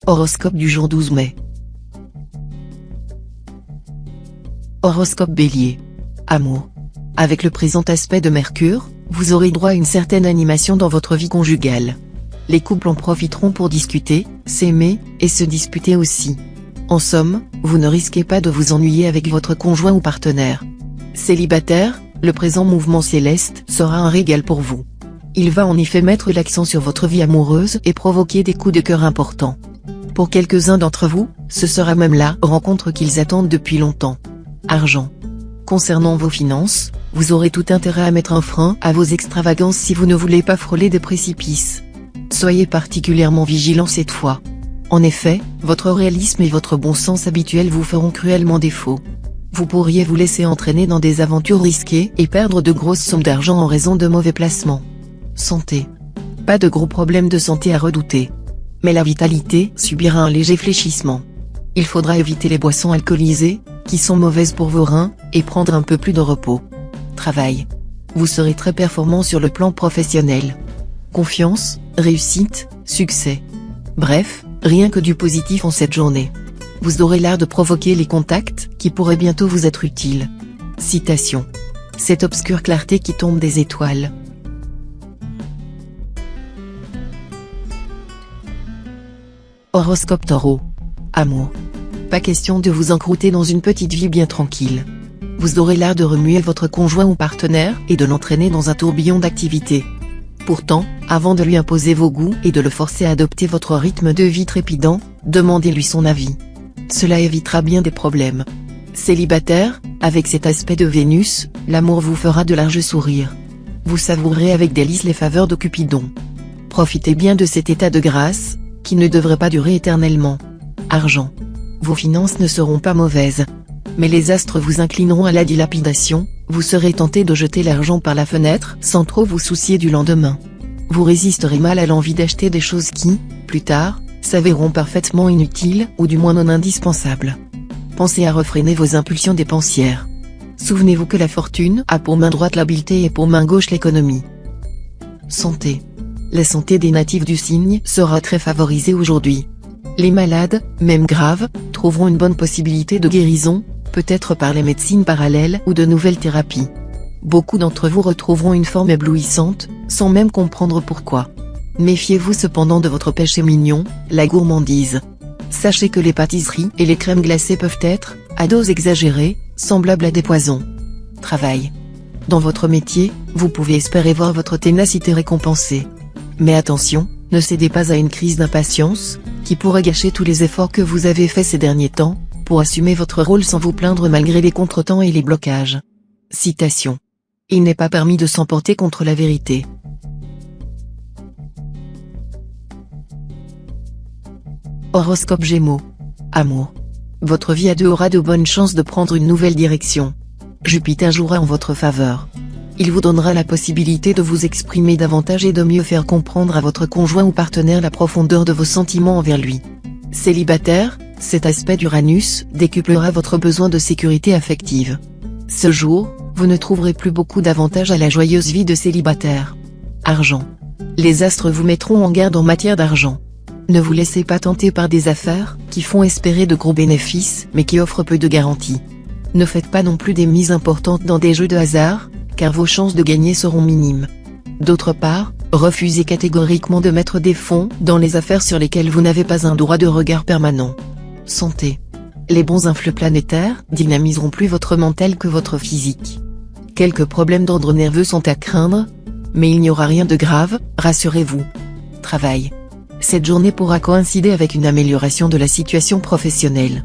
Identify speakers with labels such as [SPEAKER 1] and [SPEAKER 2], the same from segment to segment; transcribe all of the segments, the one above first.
[SPEAKER 1] Horoscope du jour 12 mai. Horoscope Bélier. Amour. Avec le présent aspect de Mercure, vous aurez droit à une certaine animation dans votre vie conjugale. Les couples en profiteront pour discuter, s'aimer, et se disputer aussi. En somme, vous ne risquez pas de vous ennuyer avec votre conjoint ou partenaire. Célibataire, le présent mouvement céleste sera un régal pour vous. Il va en effet mettre l'accent sur votre vie amoureuse et provoquer des coups de cœur importants. Pour quelques-uns d'entre vous, ce sera même la rencontre qu'ils attendent depuis longtemps. Argent. Concernant vos finances, vous aurez tout intérêt à mettre un frein à vos extravagances si vous ne voulez pas frôler des précipices. Soyez particulièrement vigilants cette fois. En effet, votre réalisme et votre bon sens habituel vous feront cruellement défaut. Vous pourriez vous laisser entraîner dans des aventures risquées et perdre de grosses sommes d'argent en raison de mauvais placements. Santé. Pas de gros problèmes de santé à redouter. Mais la vitalité subira un léger fléchissement. Il faudra éviter les boissons alcoolisées, qui sont mauvaises pour vos reins, et prendre un peu plus de repos. Travail. Vous serez très performant sur le plan professionnel. Confiance, réussite, succès. Bref, rien que du positif en cette journée. Vous aurez l'art de provoquer les contacts qui pourraient bientôt vous être utiles. Citation. Cette obscure clarté qui tombe des étoiles. Horoscope Taureau. Amour. Pas question de vous encrouter dans une petite vie bien tranquille. Vous aurez l'art de remuer votre conjoint ou partenaire et de l'entraîner dans un tourbillon d'activités. Pourtant, avant de lui imposer vos goûts et de le forcer à adopter votre rythme de vie trépidant, demandez-lui son avis. Cela évitera bien des problèmes. Célibataire, avec cet aspect de Vénus, l'amour vous fera de larges sourires. Vous savourerez avec délice les faveurs de Cupidon. Profitez bien de cet état de grâce, qui ne devrait pas durer éternellement. Argent. Vos finances ne seront pas mauvaises. Mais les astres vous inclineront à la dilapidation, vous serez tenté de jeter l'argent par la fenêtre sans trop vous soucier du lendemain. Vous résisterez mal à l'envie d'acheter des choses qui, plus tard, s'avéreront parfaitement inutiles ou du moins non indispensables. Pensez à refréner vos impulsions dépensières. Souvenez-vous que la fortune a pour main droite l'habileté et pour main gauche l'économie. Santé. La santé des natifs du signe sera très favorisée aujourd'hui. Les malades, même graves, trouveront une bonne possibilité de guérison, peut-être par les médecines parallèles ou de nouvelles thérapies. Beaucoup d'entre vous retrouveront une forme éblouissante, sans même comprendre pourquoi. Méfiez-vous cependant de votre péché mignon, la gourmandise. Sachez que les pâtisseries et les crèmes glacées peuvent être, à dose exagérée, semblables à des poisons. Travail. Dans votre métier, vous pouvez espérer voir votre ténacité récompensée. Mais attention, ne cédez pas à une crise d'impatience, qui pourrait gâcher tous les efforts que vous avez faits ces derniers temps, pour assumer votre rôle sans vous plaindre malgré les contretemps et les blocages. Citation. Il n'est pas permis de s'emporter contre la vérité. Horoscope Gémeaux. Amour. Votre vie à deux aura de bonnes chances de prendre une nouvelle direction. Jupiter jouera en votre faveur. Il vous donnera la possibilité de vous exprimer davantage et de mieux faire comprendre à votre conjoint ou partenaire la profondeur de vos sentiments envers lui. Célibataire, cet aspect d'Uranus décuplera votre besoin de sécurité affective. Ce jour, vous ne trouverez plus beaucoup d'avantages à la joyeuse vie de célibataire. Argent. Les astres vous mettront en garde en matière d'argent. Ne vous laissez pas tenter par des affaires qui font espérer de gros bénéfices mais qui offrent peu de garanties. Ne faites pas non plus des mises importantes dans des jeux de hasard, car vos chances de gagner seront minimes. D'autre part, refusez catégoriquement de mettre des fonds dans les affaires sur lesquelles vous n'avez pas un droit de regard permanent. Santé. Les bons influx planétaires dynamiseront plus votre mental que votre physique. Quelques problèmes d'ordre nerveux sont à craindre, mais il n'y aura rien de grave, rassurez-vous. Travail. Cette journée pourra coïncider avec une amélioration de la situation professionnelle.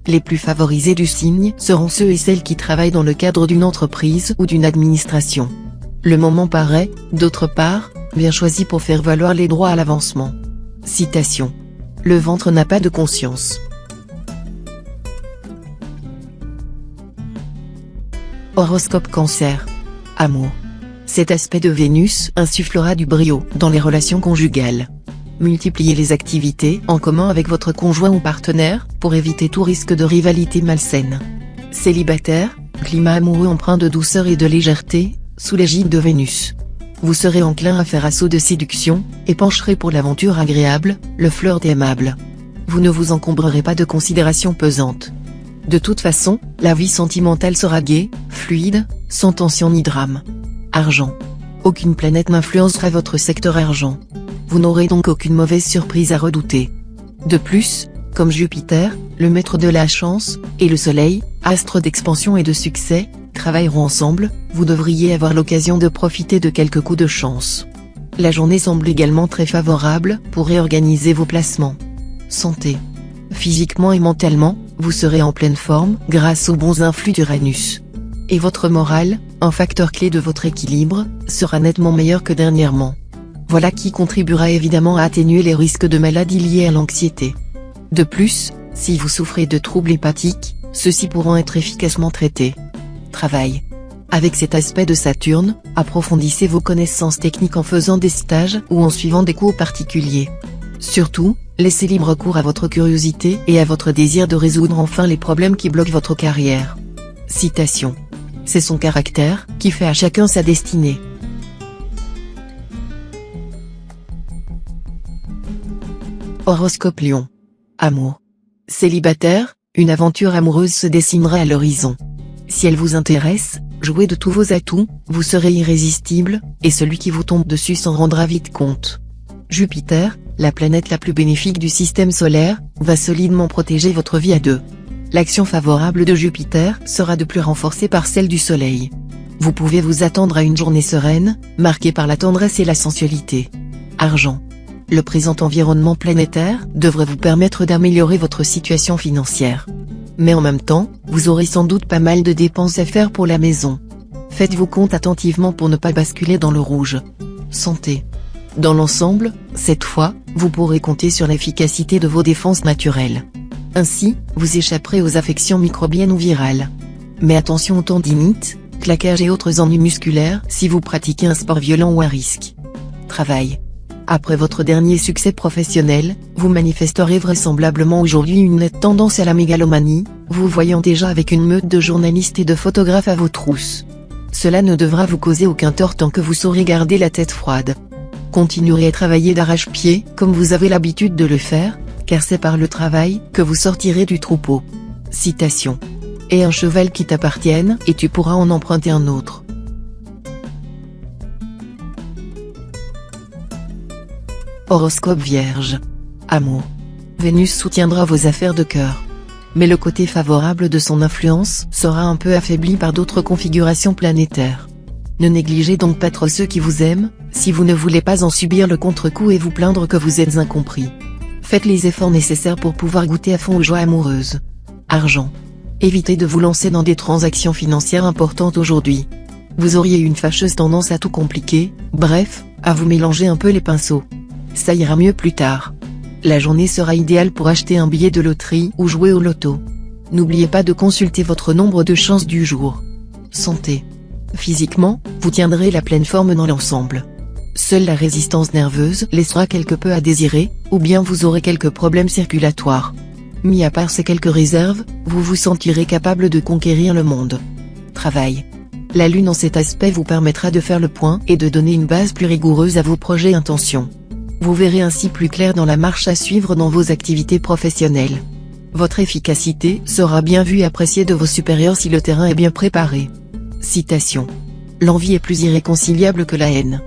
[SPEAKER 1] Les plus favorisés du signe seront ceux et celles qui travaillent dans le cadre d'une entreprise ou d'une administration. Le moment paraît, d'autre part, bien choisi pour faire valoir les droits à l'avancement. Citation. Le ventre n'a pas de conscience. Horoscope Cancer. Amour. Cet aspect de Vénus insufflera du brio dans les relations conjugales. Multipliez les activités en commun avec votre conjoint ou partenaire, pour éviter tout risque de rivalité malsaine. Célibataire, climat amoureux empreint de douceur et de légèreté, sous l'égide de Vénus. Vous serez enclin à faire assaut de séduction, et pencherez pour l'aventure agréable, le flirt aimable. vous ne vous encombrerez pas de considérations pesantes. De toute façon, la vie sentimentale sera gaie, fluide, sans tension ni drame. Argent. Aucune planète n'influencera votre secteur argent. Vous n'aurez donc aucune mauvaise surprise à redouter. De plus, comme Jupiter, le maître de la chance, et le Soleil, astre d'expansion et de succès, travailleront ensemble, vous devriez avoir l'occasion de profiter de quelques coups de chance. La journée semble également très favorable pour réorganiser vos placements. Santé. Physiquement et mentalement, vous serez en pleine forme grâce aux bons influx d'Uranus. Et votre morale, un facteur clé de votre équilibre, sera nettement meilleur que dernièrement. Voilà qui contribuera évidemment à atténuer les risques de maladies liés à l'anxiété. De plus, si vous souffrez de troubles hépatiques, ceux-ci pourront être efficacement traités. Travail. Avec cet aspect de Saturne, approfondissez vos connaissances techniques en faisant des stages ou en suivant des cours particuliers. Surtout, laissez libre cours à votre curiosité et à votre désir de résoudre enfin les problèmes qui bloquent votre carrière. Citation. C'est son caractère qui fait à chacun sa destinée. Horoscope Lion. Amour. Célibataire, une aventure amoureuse se dessinera à l'horizon. Si elle vous intéresse, jouez de tous vos atouts, vous serez irrésistible, et celui qui vous tombe dessus s'en rendra vite compte. Jupiter, la planète la plus bénéfique du système solaire, va solidement protéger votre vie à deux. L'action favorable de Jupiter sera de plus renforcée par celle du Soleil. Vous pouvez vous attendre à une journée sereine, marquée par la tendresse et la sensualité. Argent. Le présent environnement planétaire devrait vous permettre d'améliorer votre situation financière. Mais en même temps, vous aurez sans doute pas mal de dépenses à faire pour la maison. Faites vos comptes attentivement pour ne pas basculer dans le rouge. Santé. Dans l'ensemble, cette fois, vous pourrez compter sur l'efficacité de vos défenses naturelles. Ainsi, vous échapperez aux affections microbiennes ou virales. Mais attention aux tendinites, claquages et autres ennuis musculaires si vous pratiquez un sport violent ou à risque. Travail. Après votre dernier succès professionnel, vous manifesterez vraisemblablement aujourd'hui une nette tendance à la mégalomanie, vous voyant déjà avec une meute de journalistes et de photographes à vos trousses. Cela ne devra vous causer aucun tort tant que vous saurez garder la tête froide. Continuerez à travailler d'arrache-pied comme vous avez l'habitude de le faire, car c'est par le travail que vous sortirez du troupeau. Citation. Aie un cheval qui t'appartienne et tu pourras en emprunter un autre. Horoscope Vierge. Amour. Vénus soutiendra vos affaires de cœur. Mais le côté favorable de son influence sera un peu affaibli par d'autres configurations planétaires. Ne négligez donc pas trop ceux qui vous aiment, si vous ne voulez pas en subir le contre-coup et vous plaindre que vous êtes incompris. Faites les efforts nécessaires pour pouvoir goûter à fond aux joies amoureuses. Argent. Évitez de vous lancer dans des transactions financières importantes aujourd'hui. Vous auriez une fâcheuse tendance à tout compliquer, bref, à vous mélanger un peu les pinceaux. Ça ira mieux plus tard. La journée sera idéale pour acheter un billet de loterie ou jouer au loto. N'oubliez pas de consulter votre nombre de chances du jour. Santé. Physiquement, vous tiendrez la pleine forme dans l'ensemble. Seule la résistance nerveuse laissera quelque peu à désirer, ou bien vous aurez quelques problèmes circulatoires. Mis à part ces quelques réserves, vous vous sentirez capable de conquérir le monde. Travail. La lune en cet aspect vous permettra de faire le point et de donner une base plus rigoureuse à vos projets et intentions. Vous verrez ainsi plus clair dans la marche à suivre dans vos activités professionnelles. Votre efficacité sera bien vue et appréciée de vos supérieurs si le terrain est bien préparé. Citation. L'envie est plus irréconciliable que la haine.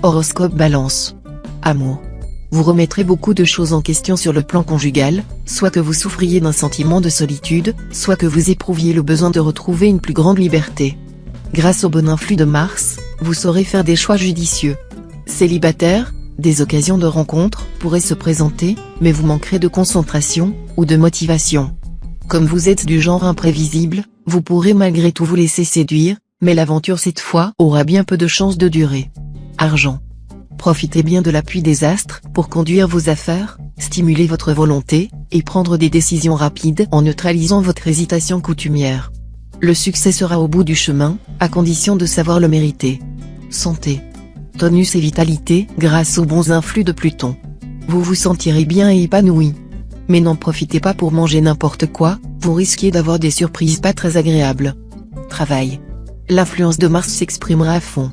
[SPEAKER 1] Horoscope Balance. Amour. Vous remettrez beaucoup de choses en question sur le plan conjugal, soit que vous souffriez d'un sentiment de solitude, soit que vous éprouviez le besoin de retrouver une plus grande liberté. Grâce au bon influx de Mars, vous saurez faire des choix judicieux. Célibataire, des occasions de rencontre pourraient se présenter, mais vous manquerez de concentration, ou de motivation. Comme vous êtes du genre imprévisible, vous pourrez malgré tout vous laisser séduire, mais l'aventure cette fois aura bien peu de chances de durer. Argent. Profitez bien de l'appui des astres pour conduire vos affaires, stimuler votre volonté, et prendre des décisions rapides en neutralisant votre hésitation coutumière. Le succès sera au bout du chemin, à condition de savoir le mériter. Santé. Tonus et vitalité grâce aux bons influx de Pluton. Vous vous sentirez bien et épanoui. Mais n'en profitez pas pour manger n'importe quoi, vous risquez d'avoir des surprises pas très agréables. Travail. L'influence de Mars s'exprimera à fond.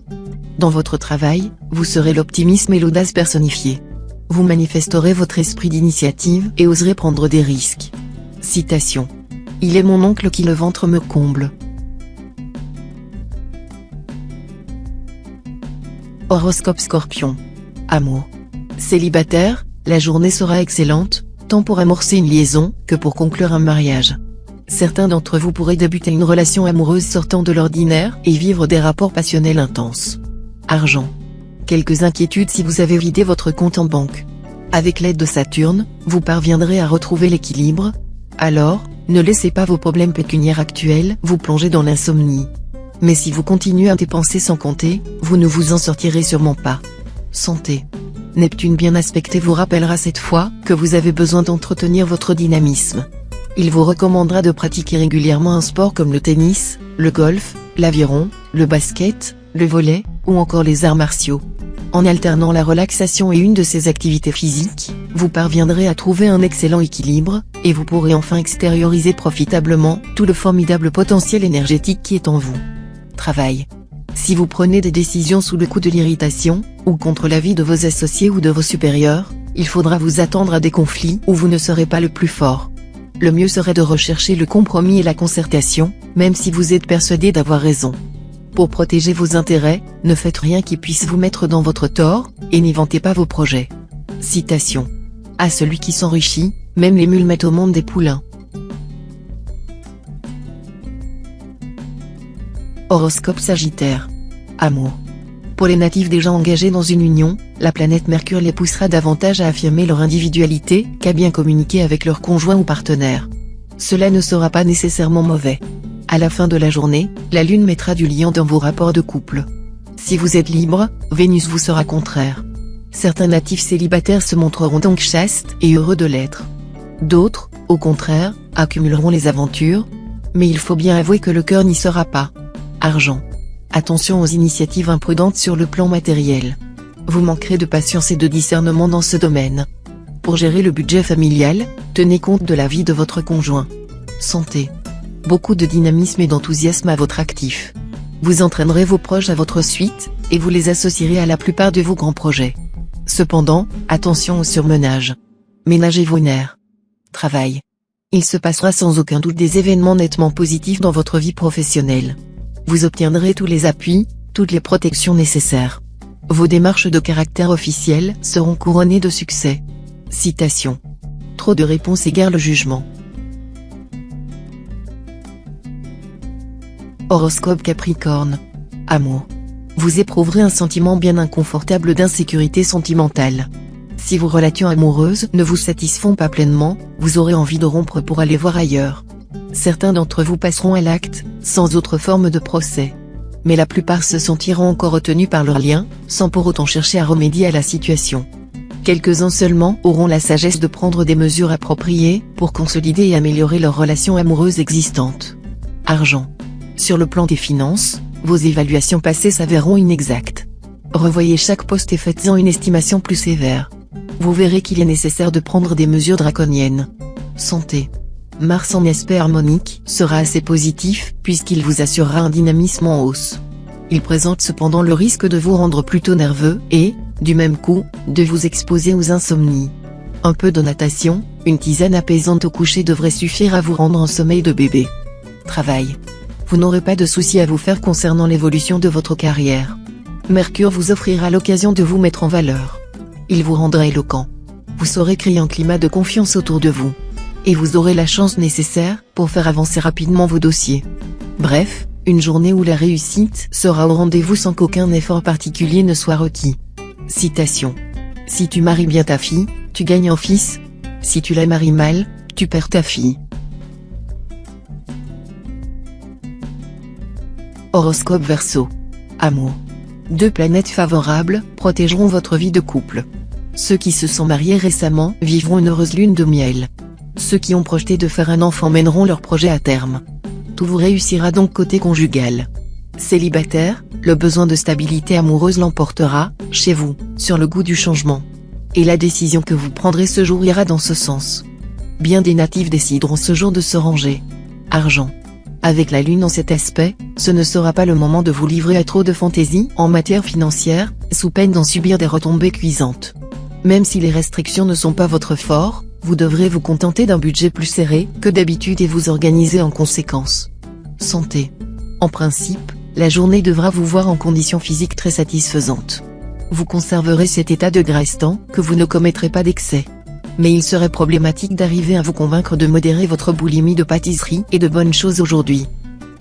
[SPEAKER 1] Dans votre travail, vous serez l'optimisme et l'audace personnifiés. Vous manifesterez votre esprit d'initiative et oserez prendre des risques. Citation. Il est mon oncle qui le ventre me comble. Horoscope Scorpion. Amour. Célibataire, la journée sera excellente, tant pour amorcer une liaison, que pour conclure un mariage. Certains d'entre vous pourraient débuter une relation amoureuse sortant de l'ordinaire et vivre des rapports passionnels intenses. Argent. Quelques inquiétudes si vous avez vidé votre compte en banque. Avec l'aide de Saturne, vous parviendrez à retrouver l'équilibre. Alors, ne laissez pas vos problèmes pécuniaires actuels vous plonger dans l'insomnie. Mais si vous continuez à dépenser sans compter, vous ne vous en sortirez sûrement pas. Santé. Neptune bien aspecté vous rappellera cette fois que vous avez besoin d'entretenir votre dynamisme. Il vous recommandera de pratiquer régulièrement un sport comme le tennis, le golf, l'aviron, le basket, le volley, ou encore les arts martiaux. En alternant la relaxation et une de ces activités physiques, vous parviendrez à trouver un excellent équilibre, et vous pourrez enfin extérioriser profitablement tout le formidable potentiel énergétique qui est en vous. Travail. Si vous prenez des décisions sous le coup de l'irritation, ou contre l'avis de vos associés ou de vos supérieurs, il faudra vous attendre à des conflits où vous ne serez pas le plus fort. Le mieux serait de rechercher le compromis et la concertation, même si vous êtes persuadé d'avoir raison. Pour protéger vos intérêts, ne faites rien qui puisse vous mettre dans votre tort, et n'inventez pas vos projets. Citation. À celui qui s'enrichit, même les mules mettent au monde des poulains. Horoscope Sagittaire. Amour. Pour les natifs déjà engagés dans une union, la planète Mercure les poussera davantage à affirmer leur individualité qu'à bien communiquer avec leur conjoint ou partenaire. Cela ne sera pas nécessairement mauvais. À la fin de la journée, la Lune mettra du liant dans vos rapports de couple. Si vous êtes libre, Vénus vous sera contraire. Certains natifs célibataires se montreront donc chastes et heureux de l'être. D'autres, au contraire, accumuleront les aventures. Mais il faut bien avouer que le cœur n'y sera pas. Argent. Attention aux initiatives imprudentes sur le plan matériel. Vous manquerez de patience et de discernement dans ce domaine. Pour gérer le budget familial, tenez compte de la vie de votre conjoint. Santé. Beaucoup de dynamisme et d'enthousiasme à votre actif. Vous entraînerez vos proches à votre suite, et vous les associerez à la plupart de vos grands projets. Cependant, attention au surmenage. Ménagez vos nerfs. Travail. Il se passera sans aucun doute des événements nettement positifs dans votre vie professionnelle. Vous obtiendrez tous les appuis, toutes les protections nécessaires. Vos démarches de caractère officiel seront couronnées de succès. Citation. Trop de réponses égare le jugement. Horoscope Capricorne. Amour. Vous éprouverez un sentiment bien inconfortable d'insécurité sentimentale. Si vos relations amoureuses ne vous satisfont pas pleinement, vous aurez envie de rompre pour aller voir ailleurs. Certains d'entre vous passeront à l'acte, sans autre forme de procès. Mais la plupart se sentiront encore retenus par leur lien, sans pour autant chercher à remédier à la situation. Quelques-uns seulement auront la sagesse de prendre des mesures appropriées, pour consolider et améliorer leurs relations amoureuses existantes. Argent. Sur le plan des finances, vos évaluations passées s'avéreront inexactes. Revoyez chaque poste et faites-en une estimation plus sévère. Vous verrez qu'il est nécessaire de prendre des mesures draconiennes. Santé. Mars en aspect harmonique sera assez positif puisqu'il vous assurera un dynamisme en hausse. Il présente cependant le risque de vous rendre plutôt nerveux et, du même coup, de vous exposer aux insomnies. Un peu de natation, une tisane apaisante au coucher devrait suffire à vous rendre en sommeil de bébé. Travail. Vous n'aurez pas de soucis à vous faire concernant l'évolution de votre carrière. Mercure vous offrira l'occasion de vous mettre en valeur. Il vous rendra éloquent. Vous saurez créer un climat de confiance autour de vous. Et vous aurez la chance nécessaire pour faire avancer rapidement vos dossiers. Bref, une journée où la réussite sera au rendez-vous sans qu'aucun effort particulier ne soit requis. Citation. Si tu maries bien ta fille, tu gagnes un fils. Si tu la maries mal, tu perds ta fille. Horoscope Verseau. Amour. Deux planètes favorables protégeront votre vie de couple. Ceux qui se sont mariés récemment vivront une heureuse lune de miel. Ceux qui ont projeté de faire un enfant mèneront leur projet à terme. Tout vous réussira donc côté conjugal. Célibataire, le besoin de stabilité amoureuse l'emportera, chez vous, sur le goût du changement. Et la décision que vous prendrez ce jour ira dans ce sens. Bien des natifs décideront ce jour de se ranger. Argent. Avec la lune en cet aspect, ce ne sera pas le moment de vous livrer à trop de fantaisie en matière financière, sous peine d'en subir des retombées cuisantes. Même si les restrictions ne sont pas votre fort, vous devrez vous contenter d'un budget plus serré que d'habitude et vous organiser en conséquence. Santé. En principe, la journée devra vous voir en condition physique très satisfaisante. Vous conserverez cet état de grâce tant que vous ne commettrez pas d'excès. Mais il serait problématique d'arriver à vous convaincre de modérer votre boulimie de pâtisserie et de bonnes choses aujourd'hui.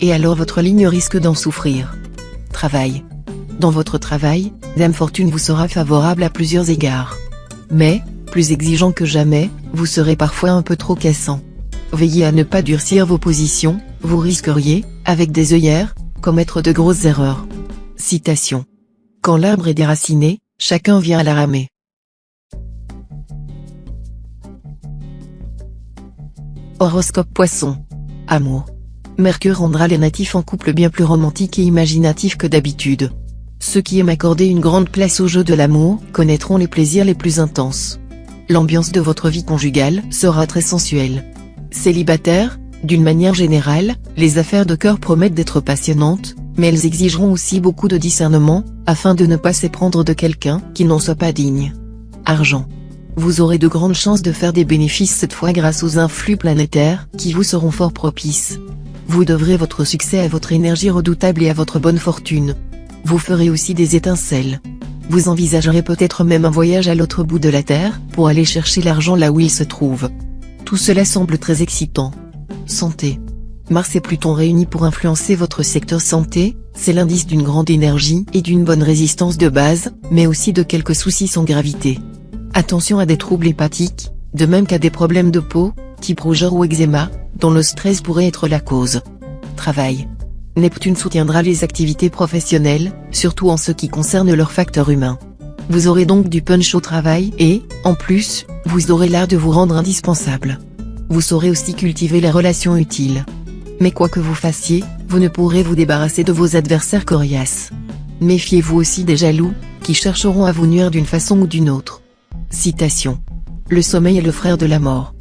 [SPEAKER 1] Et alors votre ligne risque d'en souffrir. Travail. Dans votre travail, Dame Fortune vous sera favorable à plusieurs égards. Mais, plus exigeant que jamais, vous serez parfois un peu trop cassant. Veillez à ne pas durcir vos positions, vous risqueriez, avec des œillères, commettre de grosses erreurs. Citation. Quand l'arbre est déraciné, chacun vient à la ramer. Horoscope Poisson. Amour. Mercure rendra les natifs en couple bien plus romantiques et imaginatifs que d'habitude. Ceux qui aiment accorder une grande place au jeu de l'amour connaîtront les plaisirs les plus intenses. L'ambiance de votre vie conjugale sera très sensuelle. Célibataires, d'une manière générale, les affaires de cœur promettent d'être passionnantes, mais elles exigeront aussi beaucoup de discernement, afin de ne pas s'éprendre de quelqu'un qui n'en soit pas digne. Argent. Vous aurez de grandes chances de faire des bénéfices cette fois grâce aux influx planétaires qui vous seront fort propices. Vous devrez votre succès à votre énergie redoutable et à votre bonne fortune. Vous ferez aussi des étincelles. Vous envisagerez peut-être même un voyage à l'autre bout de la Terre, pour aller chercher l'argent là où il se trouve. Tout cela semble très excitant. Santé. Mars et Pluton réunis pour influencer votre secteur santé, c'est l'indice d'une grande énergie et d'une bonne résistance de base, mais aussi de quelques soucis sans gravité. Attention à des troubles hépatiques, de même qu'à des problèmes de peau, type rougeur ou eczéma, dont le stress pourrait être la cause. Travail. Neptune soutiendra les activités professionnelles, surtout en ce qui concerne leur facteur humain. Vous aurez donc du punch au travail et, en plus, vous aurez l'art de vous rendre indispensable. Vous saurez aussi cultiver les relations utiles. Mais quoi que vous fassiez, vous ne pourrez vous débarrasser de vos adversaires coriaces. Méfiez-vous aussi des jaloux, qui chercheront à vous nuire d'une façon ou d'une autre. Citation. Le sommeil est le frère de la mort.